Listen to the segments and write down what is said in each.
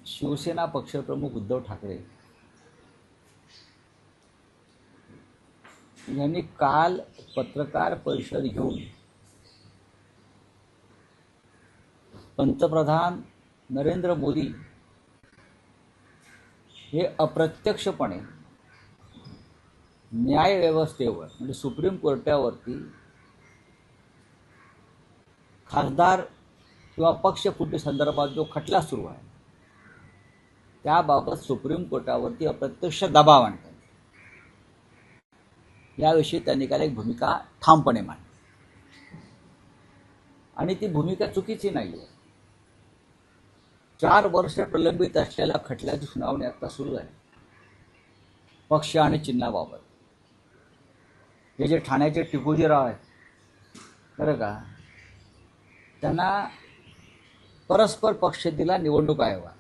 शिवसेना पक्षप्रमुख उद्धव ठाकरे यांनी काल पत्रकार परिषद घेऊन पंतप्रधान नरेंद्र मोदी हे अप्रत्यक्षपणे न्यायव्यवस्थेवर म्हणजे सुप्रीम कोर्टावरती खासदार किंवा पक्ष फुटी संदर्भात जो खटला सुरू आहे त्याबाबत सुप्रीम कोर्टावरती अप्रत्यक्ष दबाव आणतात याविषयी त्यांनी काल एक भूमिका ठामपणे मांडली आणि ती भूमिका चुकीची नाही आहे. 4 वर्ष प्रलंबित असलेल्या खटल्याची सुनावणी आता सुरू आहे पक्ष आणि चिन्हाबाबत. हे जे ठाण्याचे टिपूजीराव आहेत बरं का, त्यांना परस्पर पक्ष दिला निवडणूक आयोगाने.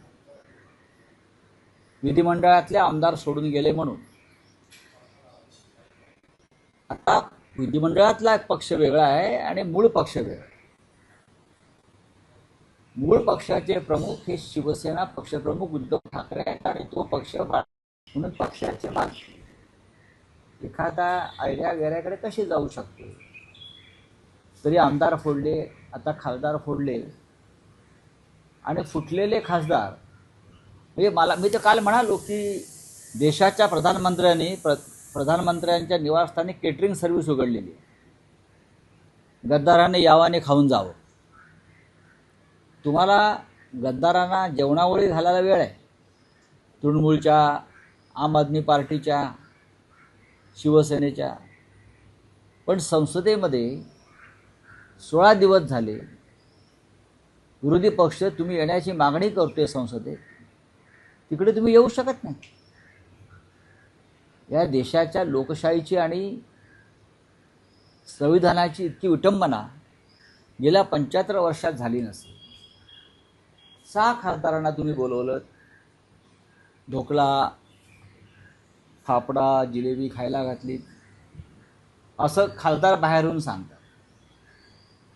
विधिमंडळातले आमदार सोडून गेले म्हणून आता विधिमंडळातला एक पक्ष वेगळा आहे आणि मूळ पक्ष वेगळा. मूळ पक्षाचे प्रमुख हे शिवसेना पक्षप्रमुख उद्धव ठाकरे आहेत आणि तो पक्ष म्हणून पक्षाचे मागे एखादा आयडिया वेगळ्याकडे कशी जाऊ शकते. तरी आमदार फोडले, आता खासदार फोडले आणि फुटलेले खासदार म्हणजे मी तर काल म्हणालो की देशाच्या प्रधानमंत्र्यांच्या निवासस्थानी केटरिंग सर्व्हिस उघडलेली आहे. गद्दाराने यावाने खाऊन जावं. तुम्हाला गद्दारांना जेवणावळी घालायला वेळ आहे. तृणमूलच्या, आम आदमी पार्टीच्या, शिवसेनेच्या. पण संसदेमध्ये 16 दिवस झाले विरोधी पक्ष तुम्ही येण्याची मागणी करतोय संसदेत, तिकडे तुम्ही येऊ शकत नाही. या देशाच्या लोकशाहीची आणि संविधानाची इतकी विटंबना गेल्या 75 वर्षात झाली नसेल. 6 खासदारांना तुम्ही बोलवलं, ढोकळा, फाफडा, जिलेबी खायला घातली असं खासदार बाहेरून सांगतात.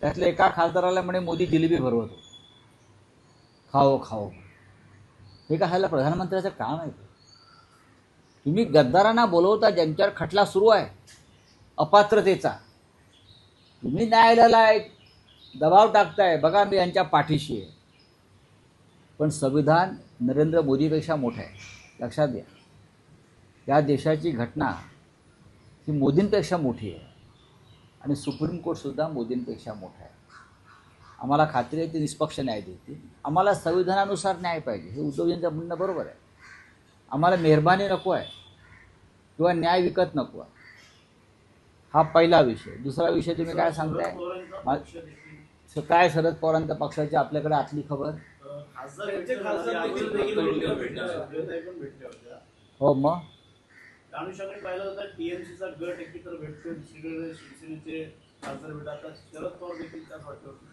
त्यातल्या एका खासदाराला म्हणे मोदी जिलेबी भरवतो, खाओ खाओ. हे का ह्याला प्रधानमंत्र्याचं काम आहे? तुम्ही गद्दारांना बोलवता ज्यांच्यावर खटला सुरू आहे अपात्रतेचा. तुम्ही न्यायालयाला एक दबाव टाकताय, बघा मी यांच्या पाठीशी आहे. पण संविधान नरेंद्र मोदीपेक्षा मोठं आहे, लक्षात घ्या. या देशाची घटना ही मोदींपेक्षा मोठी आहे आणि सुप्रीम कोर्टसुद्धा मोदींपेक्षा मोठं आहे. आम्हाला खात्री आहे ती निष्पक्ष न्याय देतील. आम्हाला संविधानानुसार न्याय पाहिजे, हे उद्धवजींचं म्हणणं बरोबर आहे. आम्हाला मेहरबानी नको आहे किंवा न्याय विकत नको आहे. हा पहिला विषय. दुसरा विषय तुम्ही काय सांगताय, काय शरद पवारांच्या पक्षाची आपल्याकडे आतली खबर? हो मग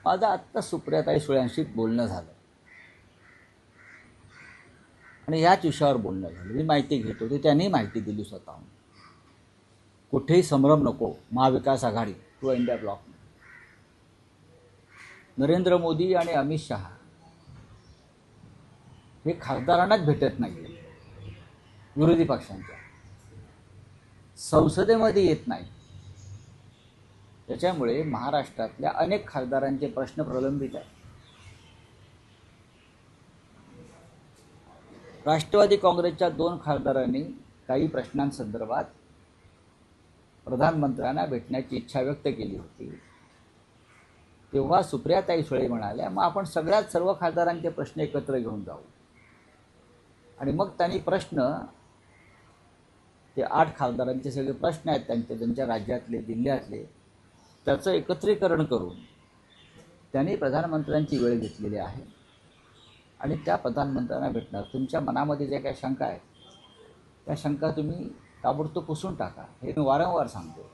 माझं आत्ता सुप्रियाताई सुळेंशी बोलणं झालं आणि याच विषयावर बोलणं झालं. मी माहिती घेतो ते त्यांनी माहिती दिली स्वतःहून. कुठेही संभ्रम नको. महाविकास आघाडी किंवा इंडिया ब्लॉक, नरेंद्र मोदी आणि अमित शहा हे खासदारांनाच भेटत नाही, विरोधी पक्षांच्या संसदेमध्ये येत नाही. त्याच्यामुळे महाराष्ट्रातल्या अनेक खासदारांचे प्रश्न प्रलंबित आहेत. राष्ट्रवादी काँग्रेसच्या 2 खासदारांनी काही प्रश्नांसंदर्भात प्रधानमंत्र्यांना भेटण्याची इच्छा व्यक्त केली होती. तेव्हा सुप्रियाताई सुळे म्हणाल्या मग आपण सर्व खासदारांचे प्रश्न एकत्र घेऊन जाऊ. आणि मग त्यांनी प्रश्न, ते 8 खासदारांचे सगळे प्रश्न आहेत त्यांच्या राज्यातले, जिल्ह्यातले, त्याचं एकत्रीकरण करून त्यांनी प्रधानमंत्र्यांची वेळ घेतलेली आहे आणि त्या प्रधानमंत्र्यांना भेटणार. तुमच्या मनामध्ये ज्या काही शंका आहेत त्या शंका तुम्ही ताबडतोब पुसून टाका. हे मी वारंवार सांगतो.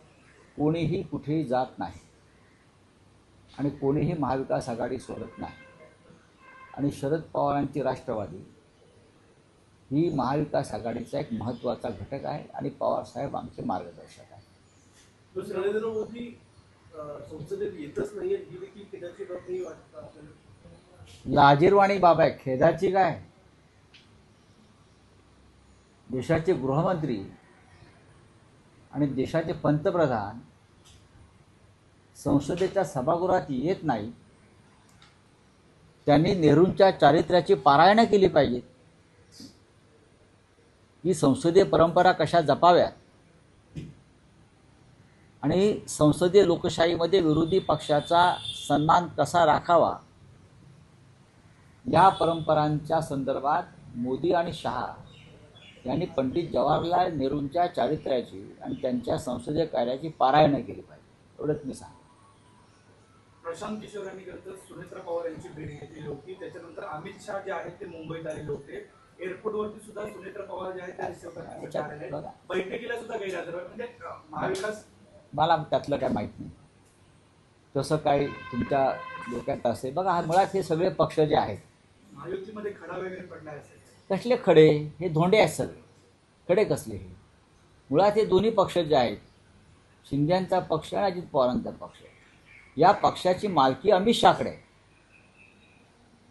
कोणीही कुठेही जात नाही आणि कोणीही महाविकास आघाडी सोडत नाही. आणि शरद पवारांची राष्ट्रवादी ही महाविकास आघाडीचा एक महत्त्वाचा घटक आहे आणि पवारसाहेब आमचे मार्गदर्शक आहेत. नरेंद्र मोदी संसदेत येतच नाही ही देखील खेदाची बाब नाही वाटतं आपल्याला? लाजीरवाणी बाब आहे, खेदाची काय. देशाचे गृहमंत्री आणि देशाचे पंतप्रधान संसदेच्या सभागृहात येत नाही, त्यांनी नेहरूंच्या चारित्र्याची पारायणं केली पाहिजे. ही संसदीय परंपरा कशा जपाव्यात आणि संसदीय लोकशाहीमध्ये विरोधी पक्षाचा सन्मान कसा राखावा, या परंपरांच्या संदर्भात मोदी आणि शहा यांनी पंडित जवाहरलाल नेहरूंच्या चारित्र्याची आणि त्यांच्या संसदीय कार्याची पारायणं केली पाहिजे. एवढंच मी सांगतो. प्रशांत किशोर यांनी खरंतर सुनेत्रा पवार यांची भेट घेतलेली होती. त्याच्यानंतर अमित शहा जे आहेत ते मुंबईत आलेले होते. एअरपोर्टवरती सुद्धा सुनेत्रा पवार जे आहेत त्या रिसिव्ह करण्यासाठी आलेले आहेत. बैठकीला सुद्धा गैरहजर आहेत. म्हणजे महाविकास, मला त्यातलं काय माहीत नाही, तसं काही तुमच्या डोक्यात असेल. बघा, हा मुळात हे सगळे पक्ष जे आहेत, महायुतीमध्ये खडा वगैरे पडला असेल. कसले खडे? हे धोंडे आहेत सगळे. खडे कसले? हे मुळात हे दोन्ही पक्ष जे आहेत, शिंदेंचा पक्ष आणि अजित पवारांचा पक्ष, या पक्षाची मालकी अमित शहाकडे आहे.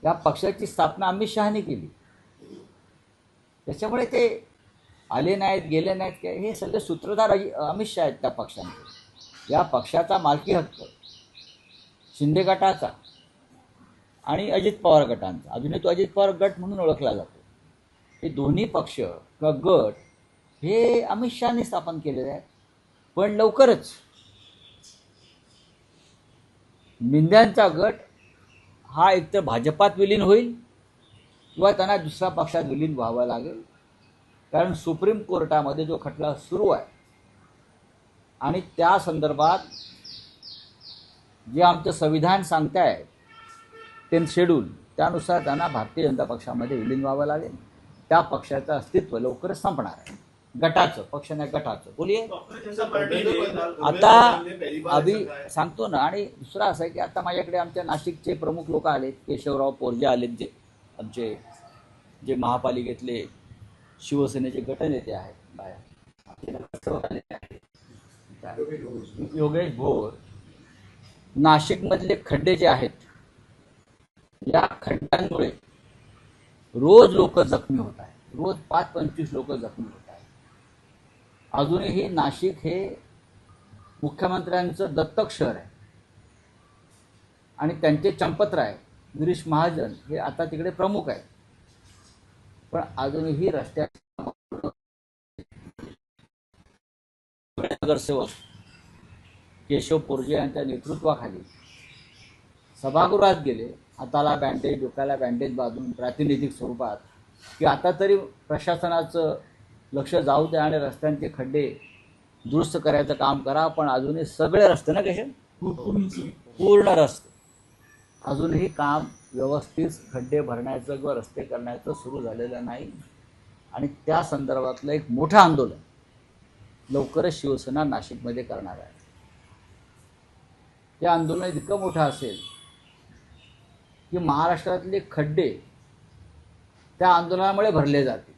या पक्षाची स्थापना अमित शहाने केली. त्याच्यामुळे ते आले नाहीत, गेले नाहीत, काय, हे सगळे सूत्रधार अमित शहा आहेत त्या पक्षाने. या पक्षाचा मालकी हक्क शिंदे गटाचा आणि अजित पवार गटांचा, अजूनही तो अजित पवार गट म्हणून ओळखला जातो. हे दोन्ही पक्ष किंवा गट हे अमित शहाने स्थापन केलेले आहेत. पण लवकरच मिंद्यांचा गट हा एकतर भाजपात विलीन होईल किंवा त्यांना दुसऱ्या पक्षात विलीन व्हावं लागेल. कारण सुप्रीम कोर्टामध्ये जो खटला सुरू आहे आणि त्या संदर्भात जे आमचं संविधान सांगत आहे, 10th शेड्यूल, त्यानुसार त्यांना भारतीय जनता पक्षामध्ये विलीन व्हावं लागेल. त्या पक्षाचं अस्तित्व लवकरच संपणार आहे. गटाचं, पक्ष नाही, गटाचं. बोलिये. आता अभि सांगतो ना. आणि दुसरा असं आहे की आता माझ्याकडे आमच्या नाशिकचे प्रमुख लोक आलेत. केशवराव पोरजे आलेत, जे आमचे जे महापालिकेतले शिवसेनेचे गटनेते आहेत बाहेर. योगेश भोर. नाशिकमधले खड्डे जे आहेत, या खड्ड्यांमुळे रोज लोक जखमी होत आहेत. रोज 5-25 लोक जखमी होत आहेत. अजूनही नाशिक हे मुख्यमंत्र्यांचं दत्तक शहर आहे आणि त्यांचे चंपतराय गिरीश महाजन हे आता तिकडे प्रमुख आहेत. पण अजूनही रस्त्याच्या नगरसेवक केशव पोरजे यांच्या नेतृत्वाखाली सभागृहात गेले, हाताला बँडेज, डोक्याला बँडेज बांधून प्रातिनिधिक स्वरूपात, की आता तरी प्रशासनाचं लक्ष जाऊ द्या आणि रस्त्यांचे खड्डे दुरुस्त करायचं काम करा. पण अजूनही सगळे रस्ते ना कसे पूर्ण रस्ते अजूनही काम व्यवस्थित खड्डे भरण्याचं किंवा रस्ते करण्याचं सुरू झालेलं नाही. आणि त्या संदर्भातलं एक मोठं आंदोलन लवकरच शिवसेना नाशिकमध्ये करणार आहे. ते आंदोलन इतकं मोठं असेल की महाराष्ट्रातले खड्डे त्या आंदोलनामुळे भरले जातील.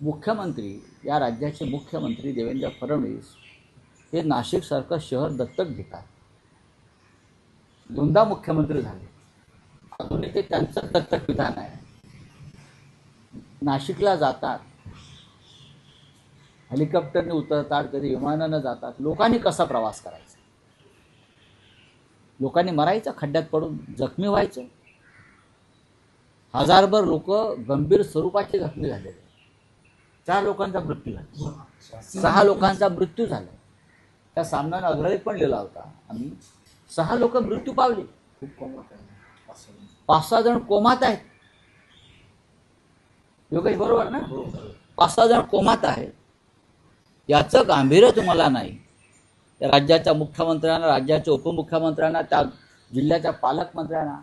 मुख्यमंत्री, या राज्याचे मुख्यमंत्री देवेंद्र फडणवीस हे नाशिकसारखं शहर दत्तक घेतात. 2दा मुख्यमंत्री झाले, अजूनही ते त्यांचं दत्तक विधान आहे. नाशिकला जातात, हेलिकॉप्टरने उतरतात, कधी विमानानं जातात. लोकांनी कसा प्रवास करायचा? लोकांनी मरायचं, खड्ड्यात पडून जखमी व्हायचं. हजारभर लोक गंभीर स्वरूपाचे जखमी झालेले. 4 लोकांचा मृत्यू झाला, 6 लोकांचा मृत्यू झाला. त्या सामन्यानं अग्रलेख पण लिहिला होता आम्ही. 6 लोक मृत्यू पावले, 5-6 जण कोमात आहेत. योगेश बरोबर ना? 5-6 जण कोमात आहेत. याचं गांभीर्य तुम्हाला नाही. त्या राज्याच्या मुख्यमंत्र्यांना, राज्याच्या उपमुख्यमंत्र्यांना, त्या जिल्ह्याच्या पालकमंत्र्यांना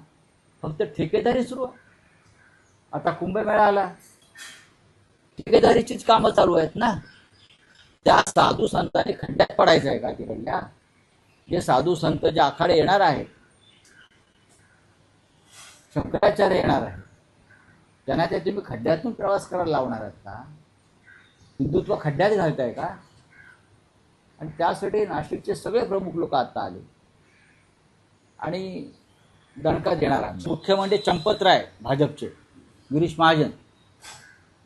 फक्त ठेकेदारी सुरू आहे. आता कुंभमेळा आला, ठेकेदारीचीच कामं चालू आहेत ना. त्या साधू संतांनी खड्ड्यात पडायचं आहे का तिकडल्या? जे साधू संत, जे आखाडे येणार आहेत, शंकराचार्य येणार आहे, त्यांना ते तुम्ही खड्ड्यातून प्रवास करायला लावणार आहात का? हिंदुत्व खड्ड्यात घालताय का? आणि त्यासाठी नाशिकचे सगळे प्रमुख लोक आता आले आणि दणका देणार. मुख्य म्हणजे चंपतराय भाजपचे, गिरीश महाजन,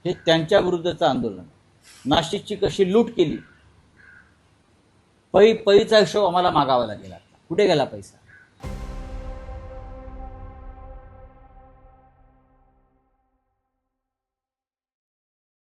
हे त्यांच्या विरुद्धचं आंदोलन. नाशिकची कशी लूट केली, पैचा हिशोब आम्हाला मागावा लागेल. कुठे गेला पैसा?